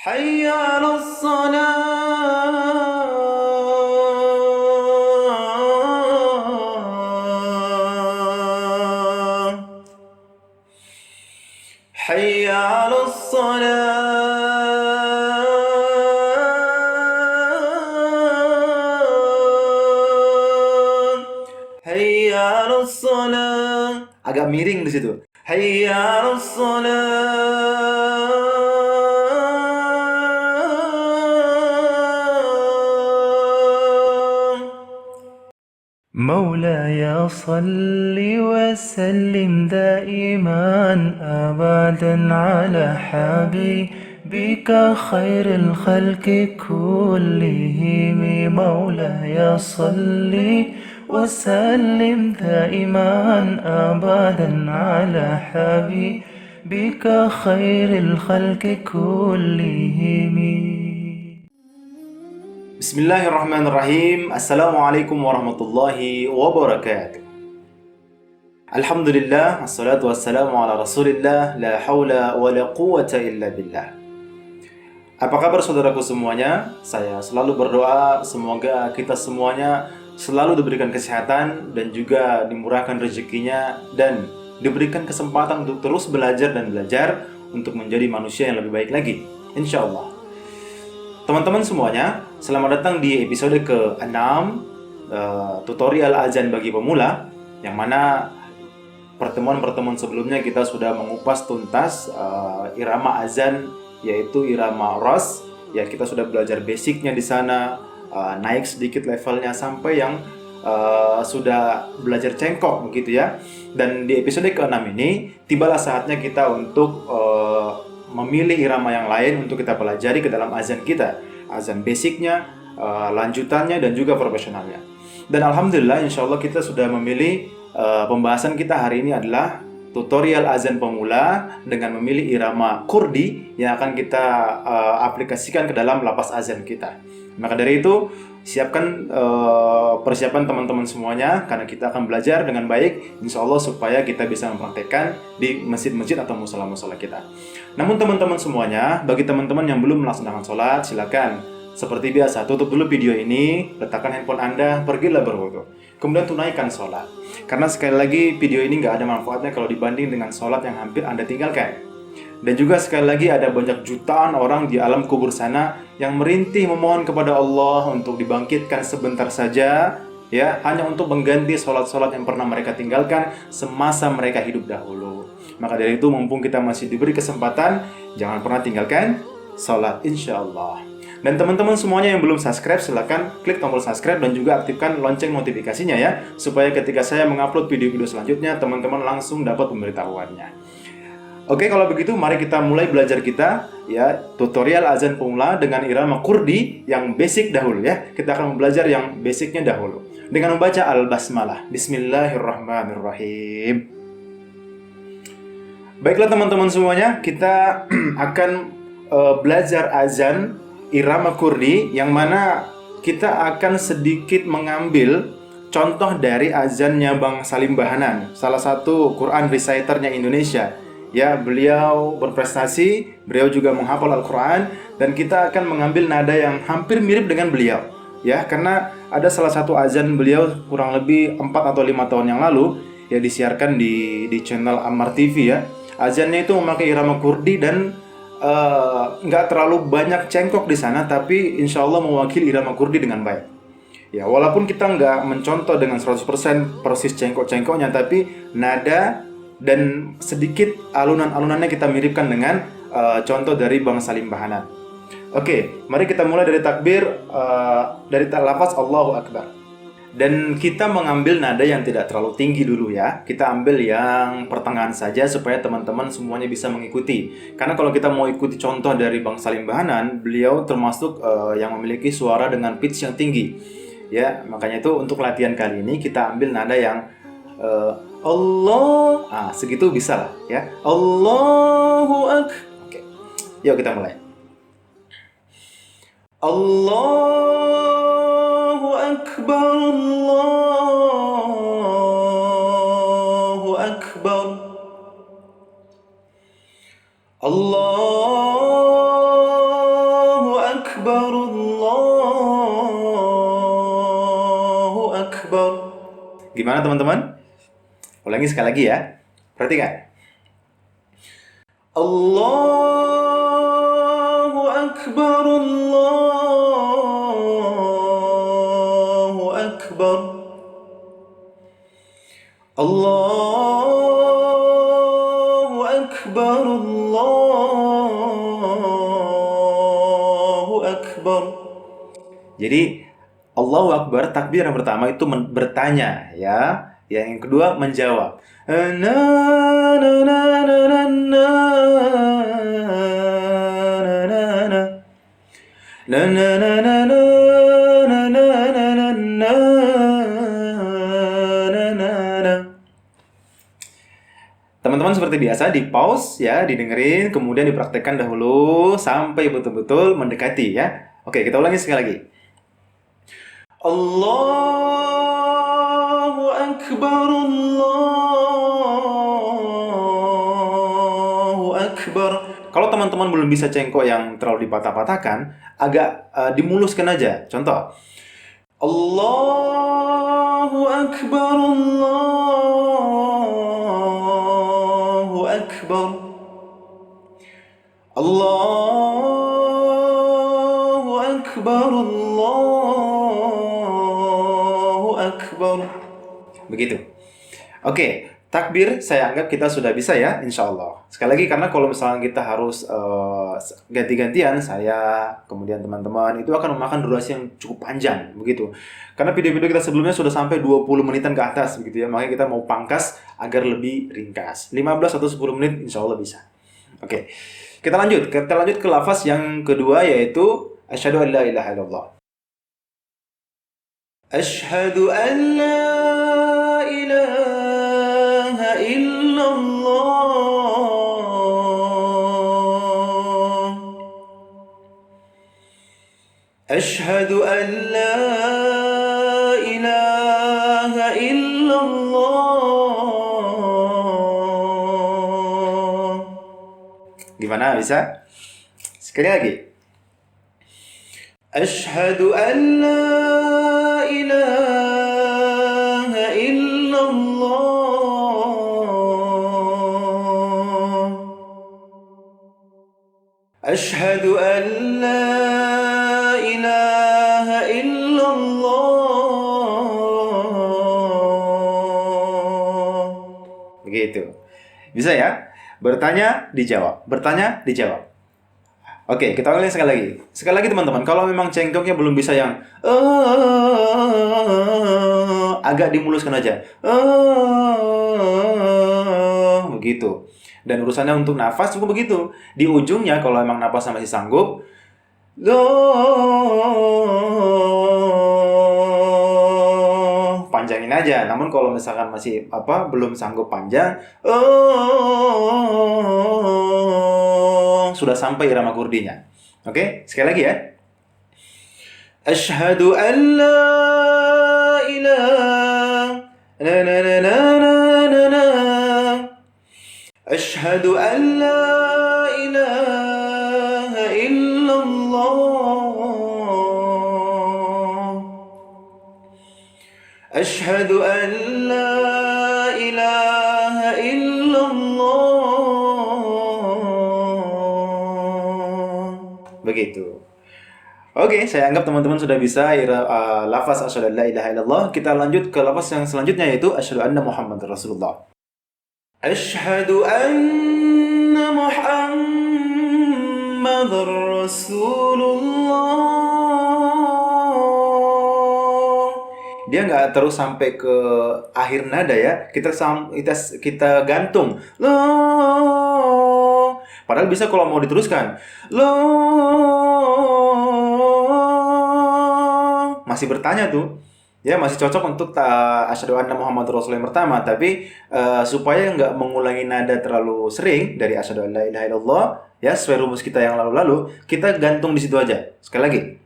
حي على الصلاة. حي على الصلاة. حي على الصلاة. Agak miring di situ. حي على الصلاة. مولاي صل وسلم دائما أبدا على حبيبك خير الخلق كلهم. مولاي صل وسلم دائما أبدا على حبيبك خير الخلق كلهم. Bismillahirrahmanirrahim. Assalamualaikum warahmatullahi wabarakatuh. Alhamdulillah, assalatu wassalamu ala rasulillah, la hawla wa la quwata illa billah. Apa kabar saudaraku semuanya? Saya selalu berdoa semoga kita semuanya selalu diberikan kesehatan dan juga dimurahkan rezekinya dan diberikan kesempatan untuk terus belajar dan belajar untuk menjadi manusia yang lebih baik lagi, insya Allah. Teman-teman semuanya, selamat datang di episode ke-6 tutorial azan bagi pemula, yang mana pertemuan-pertemuan sebelumnya kita sudah mengupas tuntas irama azan, yaitu irama ras. Ya, kita sudah belajar basicnya di sana, naik sedikit levelnya sampai yang sudah belajar cengkok begitu ya. Dan di episode ke-6 ini tibalah saatnya kita untuk memilih irama yang lain untuk kita pelajari ke dalam azan kita. Azan basicnya, lanjutannya, dan juga profesionalnya. Dan alhamdulillah insya Allah kita sudah memilih pembahasan kita hari ini adalah tutorial azan pemula dengan memilih irama kurdi yang akan kita aplikasikan ke dalam lapas azan kita. Maka dari itu, siapkan persiapan teman-teman semuanya, karena kita akan belajar dengan baik insya Allah supaya kita bisa mempraktekkan di masjid-masjid atau musola-musola kita. Namun teman-teman semuanya, bagi teman-teman yang belum melaksanakan sholat, silakan seperti biasa tutup dulu video ini, letakkan handphone Anda, pergilah berwudu, kemudian tunaikan sholat. Karena sekali lagi video ini nggak ada manfaatnya kalau dibanding dengan sholat yang hampir Anda tinggalkan. Dan juga sekali lagi ada banyak jutaan orang di alam kubur sana yang merintih memohon kepada Allah untuk dibangkitkan sebentar saja, ya, hanya untuk mengganti sholat-sholat yang pernah mereka tinggalkan semasa mereka hidup dahulu. Maka dari itu, mumpung kita masih diberi kesempatan, jangan pernah tinggalkan sholat, insya Allah. Dan teman-teman semuanya yang belum subscribe, silakan klik tombol subscribe dan juga aktifkan lonceng notifikasinya ya, supaya ketika saya mengupload video-video selanjutnya, teman-teman langsung dapat pemberitahuannya. Oke, kalau begitu mari kita mulai belajar kita ya, tutorial azan pemula dengan irama kurdi yang basic dahulu ya. Kita akan belajar yang basicnya dahulu dengan membaca al-basmalah. Bismillahirrahmanirrahim. Baiklah teman-teman semuanya, kita akan belajar azan irama kurdi, yang mana kita akan sedikit mengambil contoh dari azannya Bang Salim Bahanan, salah satu Quran reciternya Indonesia. Ya, beliau berprestasi, beliau juga menghafal Al-Quran, dan kita akan mengambil nada yang hampir mirip dengan beliau. Ya, karena ada salah satu azan beliau kurang lebih 4 atau 5 tahun yang lalu, ya, disiarkan di channel Ammar TV ya. Azannya itu memakai irama kurdi dan nggak terlalu banyak cengkok di sana, tapi insya Allah mewakili irama kurdi dengan baik. Ya, walaupun kita nggak mencontoh dengan 100% persis cengkok-cengkoknya, tapi nada dan sedikit alunan-alunannya kita miripkan dengan contoh dari Bang Salim Bahanan. Oke, mari kita mulai dari takbir, dari lafaz Allahu Akbar. Dan kita mengambil nada yang tidak terlalu tinggi dulu ya. Kita ambil yang pertengahan saja supaya teman-teman semuanya bisa mengikuti. Karena kalau kita mau ikuti contoh dari Bang Salim Bahanan, beliau termasuk yang memiliki suara dengan pitch yang tinggi. Ya, makanya itu untuk latihan kali ini kita ambil nada yang Allah, segitu bisa lah ya. Allahu Akbar. Oke, yuk kita mulai. Allahu Akbar, Allahu Akbar, Allahu Gimana teman-teman? Ulangi sekali lagi ya. Perhatikan. Allahu Akbar, Allahu Akbar, Allahu Akbar, Allahu Akbar. Jadi Allahu Akbar, takbir yang pertama itu bertanya ya. Yang kedua menjawab. Na na na na na na na na na na na na na na. Teman-teman seperti biasa di pause ya, didengerin, kemudian dipraktekkan dahulu sampai betul-betul mendekati ya. Oke, kita ulangi sekali lagi. Allahu Akbar, Allahu Akbar. Kalau teman-teman belum bisa cengkok yang terlalu dipatah-patahkan, agak dimuluskan aja. Contoh. Allahu Akbar, Allahu Akbar, Allahu Akbar, Allahu Akbar. Begitu. Oke, takbir saya anggap kita sudah bisa ya, insya Allah. Sekali lagi, karena kalau misalnya kita harus ganti-gantian, saya, kemudian teman-teman, itu akan memakan durasi yang cukup panjang, begitu. Karena video-video kita sebelumnya sudah sampai 20 menitan ke atas, begitu ya. Makanya kita mau pangkas agar lebih ringkas. 15 atau 10 menit, insya Allah bisa. Oke, kita lanjut ke lafaz yang kedua, yaitu asyhadu an la ilaha illallah. Asyhadu an la ilaha illallah. Asyhadu an la ilaha illallah. Gimana, bisa? Sekali lagi. Asyhadu an la ilaha illallah. Asyhadu an la ilaha illallah. Begitu. Bisa ya? Bertanya, dijawab. Bertanya, dijawab. Oke, kita ulangi sekali lagi. Sekali lagi teman-teman, kalau memang cengkoknya belum bisa yang agak dimuluskan aja. Begitu. Dan urusannya untuk nafas juga begitu. Di ujungnya kalau memang nafasnya masih sanggup, panjangin aja. Namun kalau misalkan masih belum sanggup panjang, sudah sampai irama kurdinya. Oke, sekali lagi ya. Asyhadu an la ilaha na na na na na na. Asyhadu an la ilaha illallah. Asyhadu an la ilaha illallah. Begitu. Oke, saya anggap teman-teman sudah bisa lafaz asyhadu an la ilaha illallah. Kita lanjut ke lafaz yang selanjutnya, yaitu asyhadu anna Muhammadar Rasulullah. Asyhadu anna Muhammadar Rasulullah. Dia nggak terus sampai ke akhir nada ya. Kita gantung. Loh. Padahal bisa kalau mau diteruskan. Loh. Masih bertanya tuh. Ya, masih cocok untuk asyhadu anna Muhammadar Rasulullah yang pertama. Tapi supaya nggak mengulangi nada terlalu sering dari asyhadu an la ilaha illallah, ya sesuai rumus kita yang lalu-lalu, kita gantung di situ aja. Sekali lagi.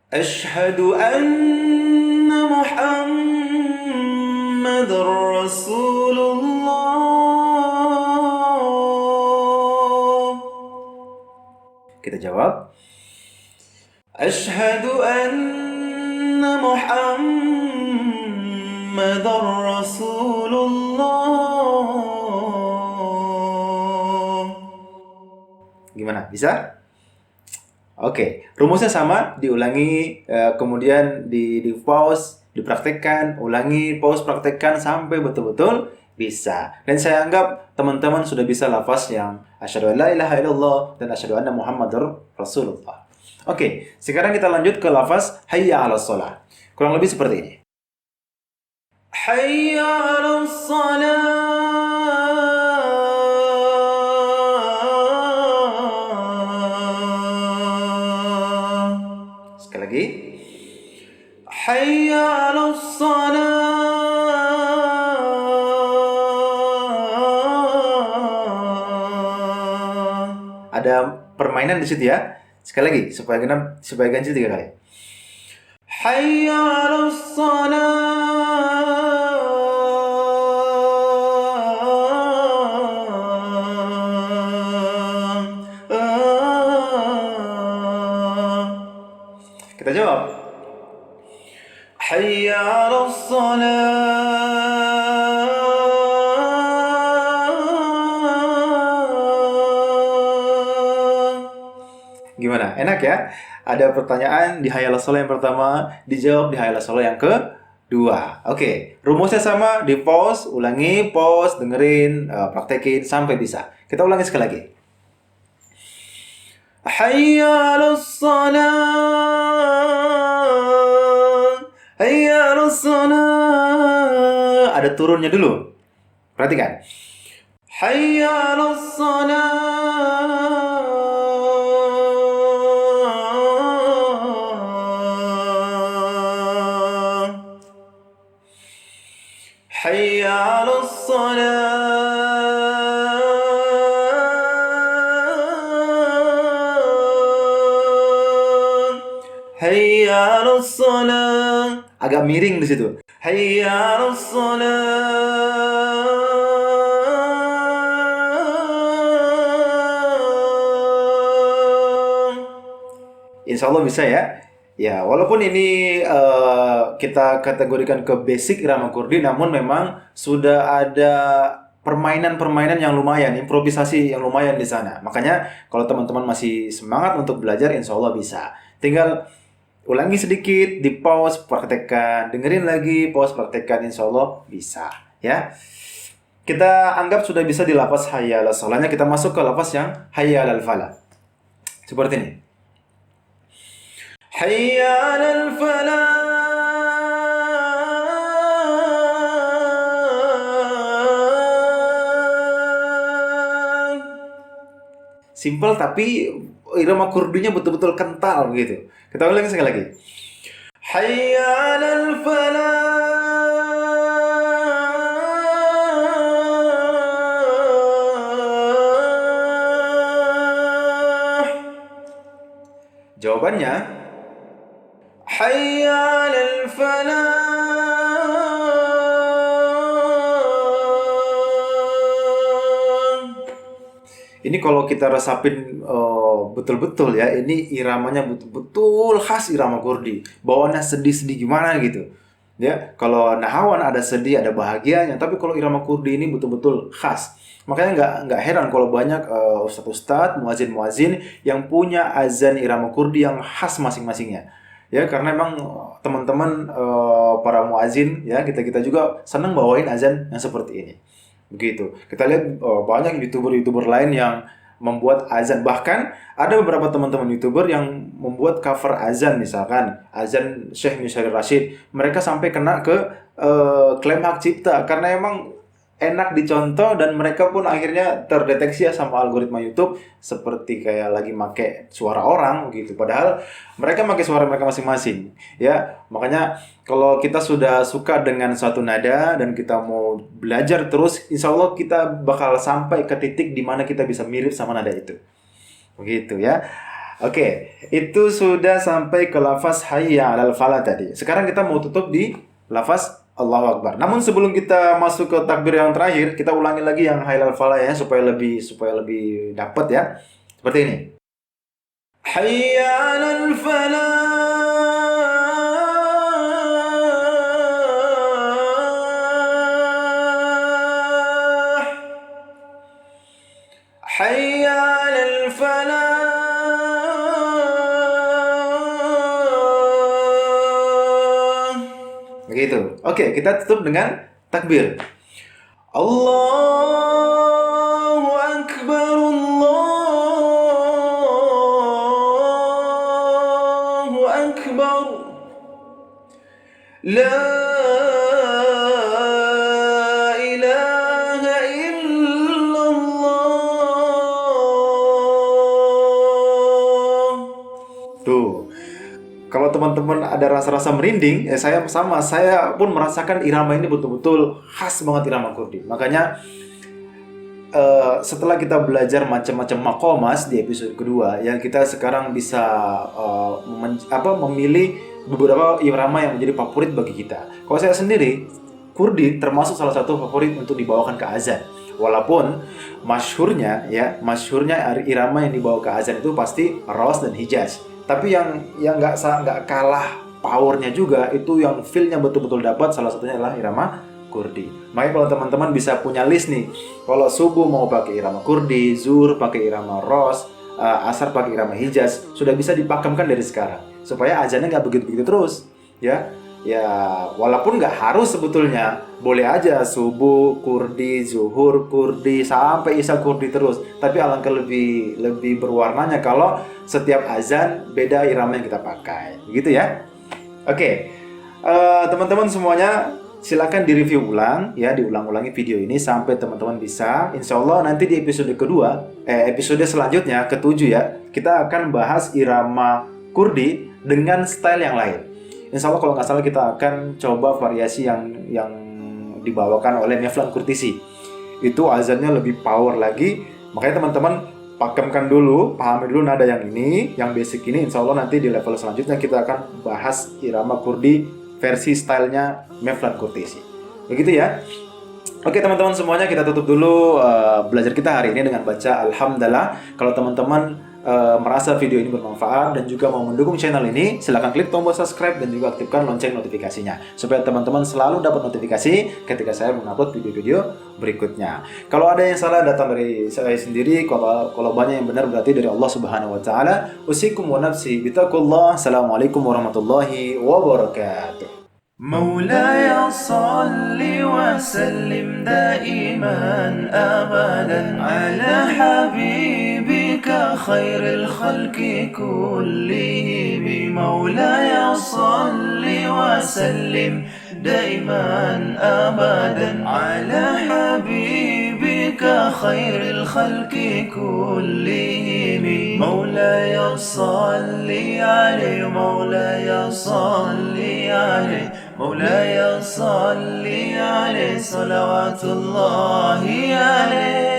Asyhadu anna Muhammadar Rasulullah. Kita jawab. Asyhadu anna Muhammadar Muhammadar Rasulullah. Gimana? Bisa? Oke, rumusnya sama, diulangi, kemudian di pause, dipraktekkan, ulangi, pause, praktekkan sampai betul-betul bisa. Dan saya anggap teman-teman sudah bisa lafaz yang asyhadu an la ilaha illallah dan asyhadu anna Muhammadar Rasulullah. Oke, sekarang kita lanjut ke lafaz hayya 'alas shalah. Kurang lebih seperti ini. Hayya 'alas shalah. Sekali lagi. Hayya 'alas shalah. Ada permainan di situ ya. Sekali lagi supaya ganjil 3 kali. Hayya 'alas shalah. Kita jawab. Hayya 'alas shalah. Gimana? Enak ya? Ada pertanyaan di hayya 'alas shalah yang pertama, dijawab di hayya 'alas shalah yang kedua. Oke, rumusnya sama, di pause, ulangi, pause, dengerin, praktekin sampai bisa. Kita ulangi sekali lagi. Hayya 'alas shalah. Hayya 'alas shalah. Ada turunnya dulu. Perhatikan. Hayya 'alas shalah. Hayya 'alas shalah. Hayya 'alas shalah. Agak miring di situ. Hayya 'alas shalah. Insya Allah bisa ya. Ya, walaupun ini kita kategorikan ke basic irama kurdi, namun memang sudah ada permainan-permainan yang lumayan, improvisasi yang lumayan di sana. Makanya kalau teman-teman masih semangat untuk belajar, insya Allah bisa. Tinggal ulangi sedikit, di pause, praktekkan, dengerin lagi, pause, praktekkan, insya Allah bisa. Ya, kita anggap sudah bisa di lafaz hayya 'alas shalahnya, kita masuk ke lafaz yang hayya 'alal falah. Seperti ini. Hayya 'alal falah. Simple tapi irama kurdinya betul-betul kental gitu. Kita ulangi sekali lagi. Hayya 'alal falah. Jawabannya Hayya 'alal falah. Ini kalau kita resapin betul-betul ya, ini iramanya betul-betul khas irama Kurdi. Bawaannya sedih-sedih gimana gitu. Ya, kalau Nahawan ada sedih, ada bahagianya, tapi kalau irama Kurdi ini betul-betul khas. Makanya nggak heran kalau banyak ustadz-ustadz, muazin-muazin yang punya azan irama Kurdi yang khas masing-masingnya. Ya, karena memang teman-teman para muazin ya, kita juga senang bawain azan yang seperti ini. Begitu. Kita lihat banyak YouTuber lain yang membuat azan. Bahkan ada beberapa teman-teman YouTuber yang membuat cover azan, misalkan azan Syekh Misyari Rashid. Mereka sampai kena ke klaim hak cipta karena emang enak dicontoh, dan mereka pun akhirnya terdeteksi ya sama algoritma YouTube seperti kayak lagi make suara orang gitu, padahal mereka pakai suara mereka masing-masing ya. Makanya kalau kita sudah suka dengan suatu nada dan kita mau belajar terus, insya Allah kita bakal sampai ke titik di mana kita bisa mirip sama nada itu, begitu ya. Oke, itu sudah sampai ke lafaz hayya 'alal falah tadi. Sekarang kita mau tutup di lafaz Allahu Akbar. Namun sebelum kita masuk ke takbir yang terakhir, kita ulangi lagi yang hayya 'alal falah ya, supaya lebih dapat ya. Seperti ini. Hayya 'alal falah. Begitu. Oke, kita tutup dengan takbir. Allahu Akbar, Allahu Akbar. La ilaha illallah. Tuh. Kalau teman-teman ada rasa-rasa merinding, saya pun merasakan irama ini betul-betul khas banget irama Kurdi. Makanya setelah kita belajar macam-macam makomas di episode kedua, ya kita sekarang bisa memilih beberapa irama yang menjadi favorit bagi kita. Kalau saya sendiri, Kurdi termasuk salah satu favorit untuk dibawakan ke azan. Walaupun masyhurnya irama yang dibawa ke azan itu pasti Ros dan Hijaz. Tapi yang nggak kalah powernya juga, itu yang feel-nya betul-betul dapat, salah satunya adalah irama Kurdi. Makanya kalau teman-teman bisa punya list nih, kalau subuh mau pakai irama Kurdi, zuhur pakai irama Ros, asar pakai irama Hijaz, sudah bisa dipakemkan dari sekarang supaya azannya nggak begitu-begitu terus, ya. Ya, walaupun nggak harus sebetulnya, boleh aja subuh Kurdi, zuhur Kurdi, sampai isya Kurdi terus. Tapi alangkah lebih berwarnanya kalau setiap azan beda irama yang kita pakai, gitu ya. Oke, teman-teman semuanya silakan direview ulang ya, diulang-ulangi video ini sampai teman-teman bisa. Insya Allah nanti di episode kedua, episode selanjutnya ketujuh ya, kita akan bahas irama Kurdi dengan style yang lain. Insya Allah kalau nggak salah kita akan coba variasi yang dibawakan oleh Mevlan Kurtisi. Itu azannya lebih power lagi. Makanya teman-teman pakemkan dulu, pahami dulu nada yang ini, yang basic ini. Insya Allah nanti di level selanjutnya kita akan bahas irama Kurdi versi stylenya Mevlan Kurtisi. Begitu ya. Oke teman-teman semuanya, kita tutup dulu belajar kita hari ini dengan baca Alhamdulillah. Kalau teman-teman merasa video ini bermanfaat dan juga mau mendukung channel ini, silahkan klik tombol subscribe dan juga aktifkan lonceng notifikasinya supaya teman-teman selalu dapat notifikasi ketika saya mengupload video-video berikutnya. Kalau ada yang salah datang dari saya sendiri, kalau banyak yang benar berarti dari Allah Subhanahu wa taala. Usikum wa nafsi bitaqullah. Assalamualaikum warahmatullahi wabarakatuh. مولاي صل وسلم دائما أبدا على حبيبك خير الخلق كلهم مولاي صل وسلم دائما أبدا على حبيبك خير الخلق كلهم مولاي صل عليه مولاي صل عليه مولاي صل عليه صلوات الله عليه.